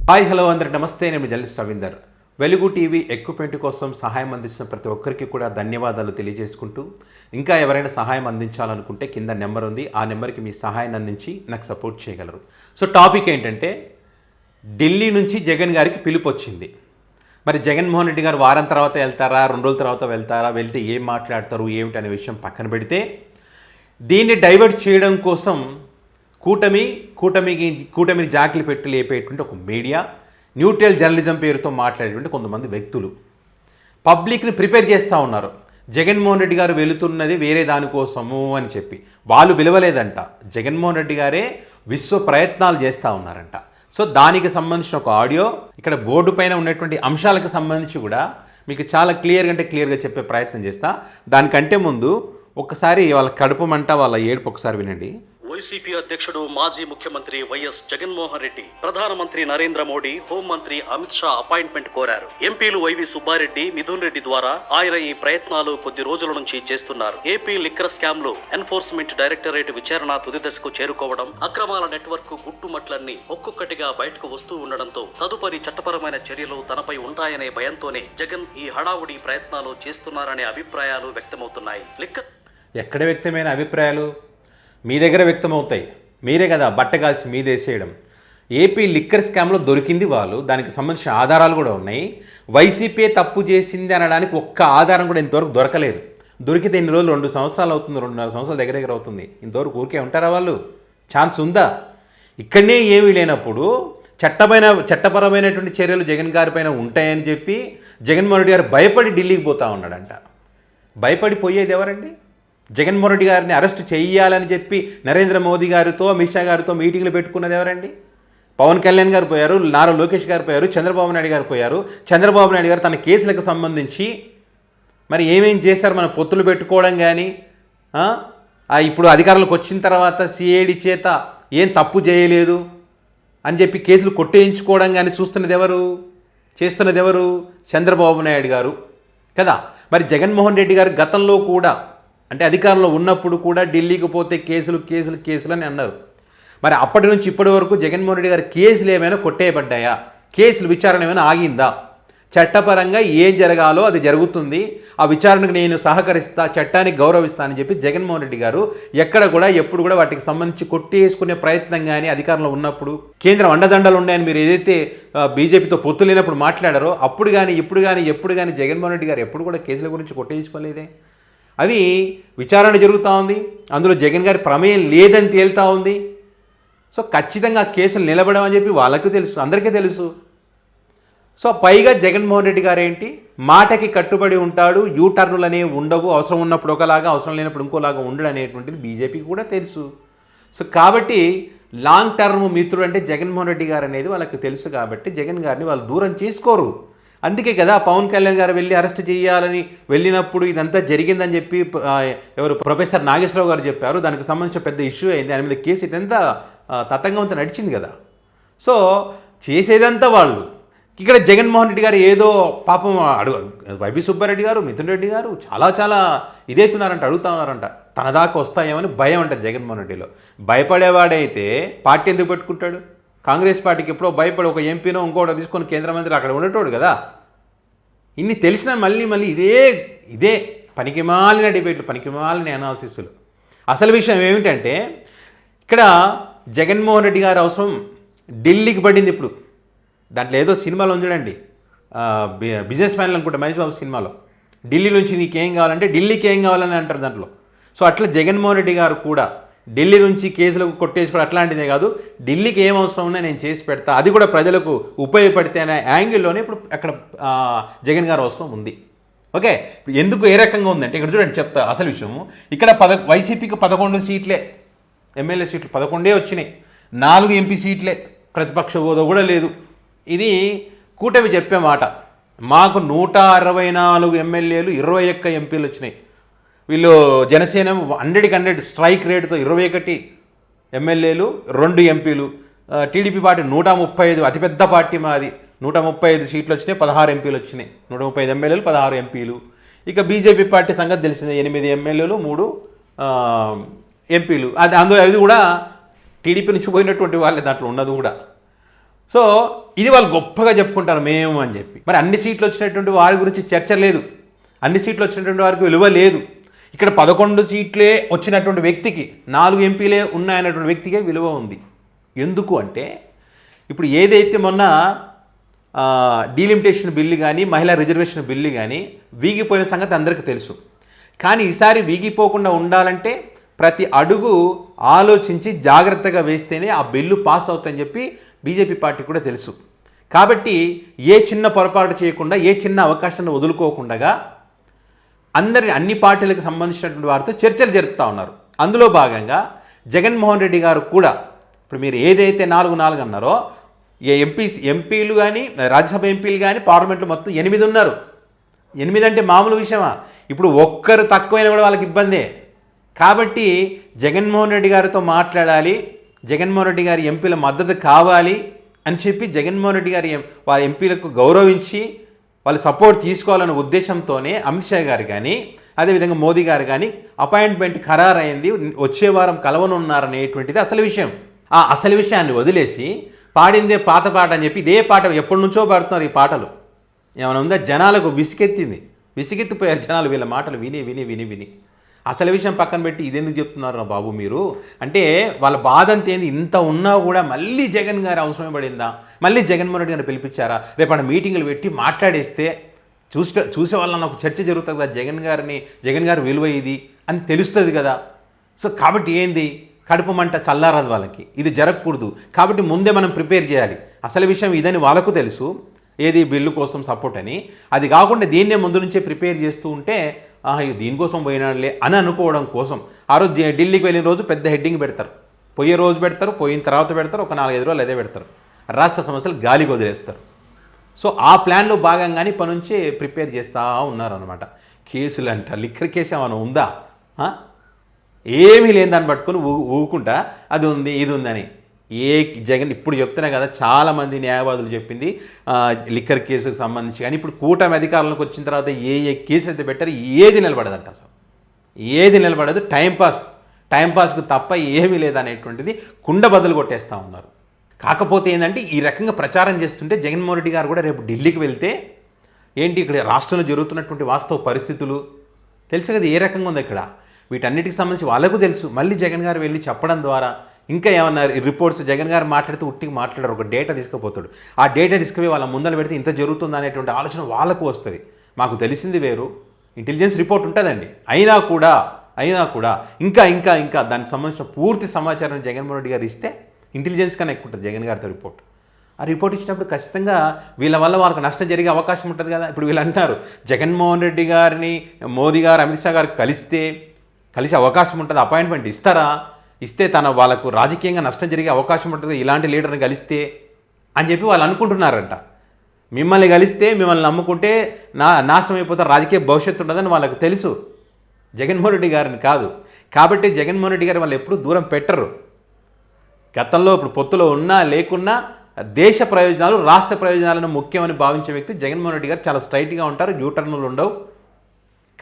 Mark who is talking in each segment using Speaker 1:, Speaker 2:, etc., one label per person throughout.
Speaker 1: Hi hello అందరికి నమస్తే. నేను జర్నలిస్ట్ రవీందర్. వెలుగు టీవీ ఎక్విప్మెంట్ కోసం సహాయం అందించిన ప్రతి ఒక్కరికి కూడా ధన్యవాదాలు తెలియజేసుకుంటూ, ఇంకా ఎవరైనా సహాయం అందించాలనుకుంటే కింద నెంబర్ ఉంది, ఆ నెంబర్కి మీ సహాయాన్ని అందించి నాకు సపోర్ట్ చేయగలరు. సో టాపిక్ ఏంటంటే, ఢిల్లీ నుంచి జగన్ గారికి పిలుపు వచ్చింది. మరి జగన్మోహన్ రెడ్డి గారు వారం తర్వాత వెళ్తారా, 2 రోజుల తర్వాత వెళ్తారా, వెళ్తే ఏం మాట్లాడతారు ఏమిటి అనే విషయం పక్కన పెడితే, దీన్ని డైవర్ట్ చేయడం కోసం కూటమిని జాకిలు పెట్టి లేపేటువంటి ఒక మీడియా, న్యూట్రల్ జర్నలిజం పేరుతో మాట్లాడేటువంటి కొంతమంది వ్యక్తులు పబ్లిక్ని ప్రిపేర్ చేస్తూ ఉన్నారు. జగన్మోహన్ రెడ్డి గారు వెళుతున్నది వేరే దానికోసము అని చెప్పి. వాళ్ళు పిలవలేదంట, జగన్మోహన్ రెడ్డి గారే విశ్వ ప్రయత్నాలు చేస్తూ ఉన్నారంట. సో దానికి సంబంధించిన ఒక ఆడియో ఇక్కడ బోర్డు పైన ఉన్నటువంటి అంశాలకు సంబంధించి కూడా మీకు చాలా క్లియర్గా చెప్పే ప్రయత్నం చేస్తా. దానికంటే ముందు ఒక్కసారి వాళ్ళ కడుపుమంట, వాళ్ళ ఏడుపు ఒకసారి వినండి.
Speaker 2: వైసీపీ అధ్యక్షుడు మాజీ ముఖ్యమంత్రి వైఎస్ జగన్మోహన్ రెడ్డి ప్రధానమంత్రి నరేంద్ర మోడీ, హోంమంత్రి అమిత్ షా అపాయింట్మెంట్ కోరారు. ఎంపీలు వైవి సుబ్బారెడ్డి, మిథున్ రెడ్డి ద్వారా ఆయన ఈ ప్రయత్నాలు కొద్ది రోజుల నుంచి చేస్తున్నారు. ఏపీ లిక్కర్ స్కామ్ లో ఎన్ఫోర్స్మెంట్ డైరెక్టరేట్ విచారణ తుది దశకు చేరుకోవడం, అక్రమాల నెట్వర్క్ గుట్టుమట్లన్నీ ఒక్కొక్కటిగా బయటకు వస్తూ ఉండడంతో తదుపరి చట్టపరమైన చర్యలు తనపై ఉంటాయనే భయంతోనే జగన్ ఈ హడావుడి ప్రయత్నాలు చేస్తున్నారనే అభిప్రాయాలు వ్యక్తమవుతున్నాయి.
Speaker 1: ఎక్కడ వ్యక్తమైన అభిప్రాయాలు మీ దగ్గర వ్యక్తమవుతాయి. మీరే కదా బట్టగాల్సి మీదేసేయడం. ఏపీ లిక్కర్ స్కామ్లో దొరికింది వాళ్ళు, దానికి సంబంధించిన ఆధారాలు కూడా ఉన్నాయి. వైసీపీ తప్పు చేసింది అనడానికి ఒక్క ఆధారం కూడా ఇంతవరకు దొరకలేదు. దొరికితే ఎన్ని రోజులు, 2 సంవత్సరాలు అవుతుంది, 2.5 సంవత్సరాల దగ్గర అవుతుంది. ఇంతవరకు ఊరికే ఉంటారా వాళ్ళు? ఛాన్స్ ఉందా? ఇక్కడనే ఏమీ లేనప్పుడు చట్టపరమైనటువంటి చర్యలు జగన్ గారి పైన ఉంటాయని చెప్పి జగన్మోహన్ రెడ్డి గారు భయపడి ఢిల్లీకి పోతా ఉన్నాడంట. భయపడిపోయేది ఎవరండి? జగన్మోహన్ రెడ్డి గారిని అరెస్ట్ చేయాలని చెప్పి నరేంద్ర మోదీ గారితో, అమిత్ షా గారితో మీటింగ్లు పెట్టుకున్నది ఎవరండి? పవన్ కళ్యాణ్ గారు పోయారు, నారా లోకేష్ గారు పోయారు, చంద్రబాబు నాయుడు గారు పోయారు. చంద్రబాబు నాయుడు గారు తన కేసులకు సంబంధించి మరి ఏమేం చేశారు? మన పొత్తులు పెట్టుకోవడం కానీ, ఇప్పుడు అధికారంలోకి వచ్చిన తర్వాత సిఐడి చేత ఏం తప్పు చేయలేదు అని చెప్పి కేసులు కొట్టేయించుకోవడం కానీ చేస్తున్నది ఎవరు? చంద్రబాబు నాయుడు గారు కదా. మరి జగన్మోహన్ రెడ్డి గారు గతంలో కూడా, అంటే అధికారంలో ఉన్నప్పుడు కూడా ఢిల్లీకి పోతే కేసులు అని అన్నారు. మరి అప్పటి నుంచి ఇప్పటి వరకు జగన్మోహన్ రెడ్డి గారి కేసులు ఏమైనా కొట్టేయబడ్డాయా? కేసుల విచారణ ఏమైనా ఆగిందా? చట్టపరంగా ఏం జరగాలో అది జరుగుతుంది, ఆ విచారణకు నేను సహకరిస్తా, చట్టానికి గౌరవిస్తా అని చెప్పి జగన్మోహన్ రెడ్డి గారు ఎక్కడ కూడా ఎప్పుడు కూడా వాటికి సంబంధించి కొట్టేసుకునే ప్రయత్నం కానీ, అధికారంలో ఉన్నప్పుడు కేంద్రం అండదండలు ఉన్నాయని మీరు ఏదైతే బీజేపీతో పొత్తు లేనప్పుడు మాట్లాడారో అప్పుడు కానీ ఎప్పుడు కానీ జగన్మోహన్ రెడ్డి గారు ఎప్పుడు కూడా కేసుల గురించి కొట్టేసుకోలేదే. అవి విచారణ జరుగుతూ ఉంది, అందులో జగన్ గారి ప్రమేయం లేదని తేలుతూ ఉంది. సో ఖచ్చితంగా కేసులు నిలబడమని చెప్పి వాళ్ళకు తెలుసు, అందరికీ తెలుసు. సో పైగా జగన్మోహన్ రెడ్డి గారు ఏంటి, మాటకి కట్టుబడి ఉంటాడు, యూటర్నులు అనేవి ఉండవు, అవసరం ఉన్నప్పుడు ఒకలాగా అవసరం లేనప్పుడు ఇంకోలాగా ఉండడు అనేటువంటిది బీజేపీకి కూడా తెలుసు. సో కాబట్టి లాంగ్ టర్మ్ మిత్రుడు అంటే జగన్మోహన్ రెడ్డి గారు అనేది వాళ్ళకి తెలుసు. కాబట్టి జగన్ గారిని వాళ్ళు దూరం చేసుకోరు. అందుకే కదా పవన్ కళ్యాణ్ గారు వెళ్ళి అరెస్ట్ చేయాలని వెళ్ళినప్పుడు ఇదంతా జరిగిందని చెప్పి ప్రొఫెసర్ నాగేశ్వరరావు గారు చెప్పారు. దానికి సంబంధించిన పెద్ద ఇష్యూ అయింది, దాని మీద కేసు ఇదంతా తతంగంతో నడిచింది కదా. సో చేసేదంతా వాళ్ళు. ఇక్కడ జగన్మోహన్ రెడ్డి గారు ఏదో పాపం వైవి సుబ్బారెడ్డి గారు, మిథున్ రెడ్డి గారు చాలా ఇదైతున్నారంట, అడుగుతా ఉన్నారంట. తన దాకా వస్తాయేమని భయం అంట జగన్మోహన్ రెడ్డిలో. భయపడేవాడైతే పార్టీ ఎందుకు పెట్టుకుంటాడు? కాంగ్రెస్ పార్టీకి ఎప్పుడో భయపడి ఒక ఎంపీనో ఇంకోటి తీసుకొని కేంద్ర మంత్రి అక్కడ ఉండేటోడు కదా. ఇన్ని తెలిసినా మళ్ళీ ఇదే పనికిమాలిన డిబేట్లు, పనికిమాలిన అనాలిసిస్లు. అసలు విషయం ఏమిటంటే, ఇక్కడ జగన్మోహన్ రెడ్డి గారి అవసరం ఢిల్లీకి పడింది. ఇప్పుడు దాంట్లో ఏదో సినిమాలో చూడండి, బిజినెస్ మ్యాన్లు అనుకుంటా మహేష్ బాబు సినిమాలో, ఢిల్లీ నుంచి నీకేం కావాలంటే ఢిల్లీకి ఏం కావాలని అంటారు దాంట్లో. సో అట్లా జగన్మోహన్ రెడ్డి గారు కూడా ఢిల్లీ నుంచి కేసులకు కొట్టేసుకోవడం అట్లాంటిదే కాదు, ఢిల్లీకి ఏం అవసరం ఉన్నా నేను చేసి పెడతా, అది కూడా ప్రజలకు ఉపయోగపడితే అనే యాంగిల్లోనే ఇప్పుడు అక్కడ జగన్ గారు అవసరం ఉంది. ఓకే, ఎందుకు ఏ రకంగా ఉందంటే ఇక్కడ చూడండి, చెప్తా అసలు విషయము. ఇక్కడ వైసీపీకి 11 సీట్లే, ఎమ్మెల్యే సీట్లు 11 వచ్చినాయి, 4 ఎంపీ సీట్లే, ప్రతిపక్ష హోదా కూడా లేదు. ఇది కూటమి చెప్పే మాట. మాకు 164 ఎమ్మెల్యేలు, 21 ఎంపీలు వచ్చినాయి. వీళ్ళు జనసేన 100 స్ట్రైక్ రేటుతో 21 ఎమ్మెల్యేలు, 2 ఎంపీలు. టీడీపీ పార్టీ 135, అతిపెద్ద పార్టీ మాది, 135 సీట్లు వచ్చినాయి, 16 ఎంపీలు వచ్చినాయి. 135 ఎమ్మెల్యేలు, 16 ఎంపీలు. ఇక బీజేపీ పార్టీ సంగతి తెలిసిందే, 8 ఎమ్మెల్యేలు, 3 ఎంపీలు. అది కూడా టీడీపీ నుంచి పోయినటువంటి వాళ్ళే దాంట్లో ఉన్నది కూడా. సో ఇది వాళ్ళు గొప్పగా చెప్పుకుంటారు మేము అని చెప్పి. మరి అన్ని సీట్లు వచ్చినటువంటి వారి గురించి చర్చ లేదు, అన్ని సీట్లు వచ్చినటువంటి వారికి విలువ లేదు. ఇక్కడ 11 సీట్లే వచ్చినటువంటి వ్యక్తికి 4 ఎంపీలే ఉన్నాయన్నటువంటి వ్యక్తికే విలువ ఉంది. ఎందుకు అంటే ఇప్పుడు ఏదైతే మొన్న డీలిమిటేషన్ బిల్లు కానీ మహిళా రిజర్వేషన్ బిల్లు కానీ వీగిపోయిన సంగతి అందరికీ తెలుసు. కానీ ఈసారి వీగిపోకుండా ఉండాలంటే ప్రతి అడుగు ఆలోచించి జాగ్రత్తగా వేస్తేనే ఆ బిల్లు పాస్ అవుతుందని చెప్పి బీజేపీ పార్టీ కూడా తెలుసు. కాబట్టి ఏ చిన్న పొరపాటు చేయకుండా ఏ చిన్న అవకాశాన్ని వదులుకోకుండా అన్ని పార్టీలకు సంబంధించినటువంటి వారితో చర్చలు జరుపుతూ ఉన్నారు. అందులో భాగంగా జగన్మోహన్ రెడ్డి గారు కూడా ఇప్పుడు మీరు ఏదైతే 4 అన్నారో ఎంపీలు కానీ రాజ్యసభ ఎంపీలు కానీ పార్లమెంట్లో మొత్తం 8 ఉన్నారు. 8 అంటే మామూలు విషయమా? ఇప్పుడు ఒక్కరు తక్కువైనా కూడా వాళ్ళకి ఇబ్బందే. కాబట్టి జగన్మోహన్ రెడ్డి గారితో మాట్లాడాలి, జగన్మోహన్ రెడ్డి గారి ఎంపీల మద్దతు కావాలి అని చెప్పి జగన్మోహన్ రెడ్డి గారి వాళ్ళ ఎంపీలకు గౌరవించి వాళ్ళు సపోర్ట్ తీసుకోవాలనే ఉద్దేశంతోనే అమిత్ షా గారు కానీ అదేవిధంగా మోదీ గారు కానీ అపాయింట్మెంట్ ఖరారైంది, వచ్చే వారం కలవనున్నారనేటువంటిది అసలు విషయం. ఆ అసలు విషయాన్ని వదిలేసి పాడిందే పాత పాట అని చెప్పి ఇదే పాట ఎప్పటి నుంచో పాడుతున్నారు. ఈ పాటలు ఏమైనా ఉందా? జనాలకు విసిగెత్తిపోయారు జనాలు వీళ్ళ మాటలు విని విని విని విని. అసలు విషయం పక్కన పెట్టి ఇదెందుకు చెప్తున్నారు బాబు మీరు అంటే వాళ్ళ బాధ అంతేంది. ఇంత ఉన్నా కూడా మళ్ళీ జగన్ గారు అవసరమే పడిందా? మళ్ళీ జగన్మోహన్ రెడ్డి గారిని పిలిపించారా? రేపు అక్కడ మీటింగులు పెట్టి మాట్లాడేస్తే చూసే వాళ్ళని ఒక చర్చ జరుగుతుంది కదా, జగన్ గారు విలువ ఇది అని తెలుస్తుంది కదా. సో కాబట్టి ఏంది కడుపు మంట చల్లారదు వాళ్ళకి, ఇది జరగకూడదు. కాబట్టి ముందే మనం ప్రిపేర్ చేయాలి. అసలు విషయం ఇదని వాళ్ళకు తెలుసు, ఏది బిల్లు కోసం సపోర్ట్ అని. అది కాకుండా దీన్నే ముందు నుంచే ప్రిపేర్ చేస్తూ ఉంటే దీనికోసం పోయినాడులే అని అనుకోవడం కోసం ఆ రోజు ఢిల్లీకి వెళ్ళిన రోజు పెద్ద హెడ్డింగ్ పెడతారు, పోయే రోజు పెడతారు, పోయిన తర్వాత పెడతారు, ఒక 4-5 రోజులు అదే పెడతారు, రాష్ట్ర సమస్యలు గాలికి వదిలేస్తారు. సో ఆ ప్లాన్లో భాగంగానే ఇప్పటి నుంచే ప్రిపేర్ చేస్తూ ఉన్నారనమాట. కేసులు అంట, లిక్కర్ కేసు ఏమైనా ఉందా? ఏమీ లేని దాన్ని పట్టుకొని ఊకుంటా అది ఉంది ఇది ఉందని. జగన్ ఇప్పుడు చెప్తున్నా కదా, చాలామంది న్యాయవాదులు చెప్పింది లిక్కర్ కేసుకు సంబంధించి. కానీ ఇప్పుడు కూటమి అధికారంలోకి వచ్చిన తర్వాత ఏ కేసులు అయితే పెట్టారు ఏది నిలబడదంట, అసలు ఏది నిలబడదు. టైంపాస్కు తప్ప ఏమీ లేదనేటువంటిది కుండ బదులు కొట్టేస్తూ ఉన్నారు. కాకపోతే ఏంటంటే ఈ రకంగా ప్రచారం చేస్తుంటే జగన్మోహన్ రెడ్డి గారు కూడా రేపు ఢిల్లీకి వెళ్తే ఏంటి ఇక్కడ రాష్ట్రంలో జరుగుతున్నటువంటి వాస్తవ పరిస్థితులు తెలుసు కదా, ఏ రకంగా ఉంది ఇక్కడ, వీటన్నిటికి సంబంధించి వాళ్ళకు తెలుసు. మళ్ళీ జగన్ గారు వెళ్ళి చెప్పడం ద్వారా ఇంకా ఏమన్నా రిపోర్ట్స్ జగన్ గారు మాట్లాడితే ఉట్టికి మాట్లాడారు, ఒక డేటా తీసుకుపోతాడు. ఆ డేటా తీసుకుపోయి వాళ్ళ ముందర పెడితే ఇంత జరుగుతుంది అనేటువంటి ఆలోచన వాళ్ళకు వస్తుంది. మాకు తెలిసింది వేరు, ఇంటెలిజెన్స్ రిపోర్ట్ ఉంటుందండి, అయినా కూడా ఇంకా ఇంకా ఇంకా దానికి సంబంధించిన పూర్తి సమాచారం జగన్మోహన్ రెడ్డి గారు ఇస్తే ఇంటెలిజెన్స్ కన్నా ఎక్కువ ఉంటుంది జగన్ గారితో రిపోర్ట్. ఆ రిపోర్ట్ ఇచ్చినప్పుడు ఖచ్చితంగా వీళ్ళ వల్ల వాళ్ళకి నష్టం జరిగే అవకాశం ఉంటుంది కదా. ఇప్పుడు వీళ్ళు అంటారు జగన్మోహన్ రెడ్డి గారిని మోదీ గారు అమిత్ షా గారు కలిసే అవకాశం ఉంటుంది, అపాయింట్మెంట్ ఇస్తే వాళ్ళకు రాజకీయంగా నష్టం జరిగే అవకాశం ఉంటుంది ఇలాంటి లీడర్ని కలిస్తే అని చెప్పి వాళ్ళు అనుకుంటున్నారంట. మిమ్మల్ని కలిస్తే మిమ్మల్ని నమ్ముకుంటే నాశనం అయిపోతారు, రాజకీయ భవిష్యత్తు ఉండదని వాళ్ళకు తెలుసు, జగన్మోహన్ రెడ్డి గారిని కాదు. కాబట్టి జగన్మోహన్ రెడ్డి గారు వాళ్ళు ఎప్పుడూ దూరం పెట్టరు. గతంలో ఇప్పుడు పొత్తులో ఉన్నా లేకున్నా దేశ ప్రయోజనాలు రాష్ట్ర ప్రయోజనాలను ముఖ్యమని భావించే వ్యక్తి జగన్మోహన్ రెడ్డి గారు. చాలా స్ట్రైట్గా ఉంటారు, యూటర్న్లు ఉండవు.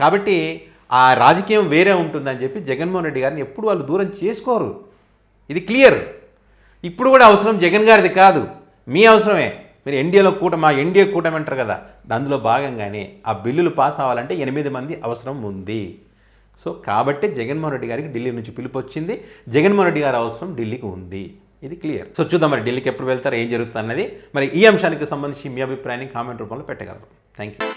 Speaker 1: కాబట్టి ఆ రాజకీయం వేరే ఉంటుందని చెప్పి జగన్మోహన్ రెడ్డి గారిని ఎప్పుడు వాళ్ళు దూరం చేసుకోరు, ఇది క్లియర్. ఇప్పుడు కూడా అవసరం జగన్ గారిది కాదు, మీ అవసరమే. మీరు ఎన్డీఏ కూటమి అంటారు కదా, అందులో భాగంగానే ఆ బిల్లులు పాస్ అవ్వాలంటే 8 మంది అవసరం ఉంది. సో కాబట్టి జగన్మోహన్ రెడ్డి గారికి ఢిల్లీ నుంచి పిలుపు వచ్చింది, జగన్మోహన్ రెడ్డి గారి అవసరం ఢిల్లీకి ఉంది, ఇది క్లియర్. సో చూద్దాం మరి ఢిల్లీకి ఎప్పుడు వెళ్తారో, ఏం జరుగుతుంది అన్నది. మరి ఈ అంశానికి సంబంధించి మీ అభిప్రాయాన్ని కామెంట్ రూపంలో పెట్టగలరు. Thank you.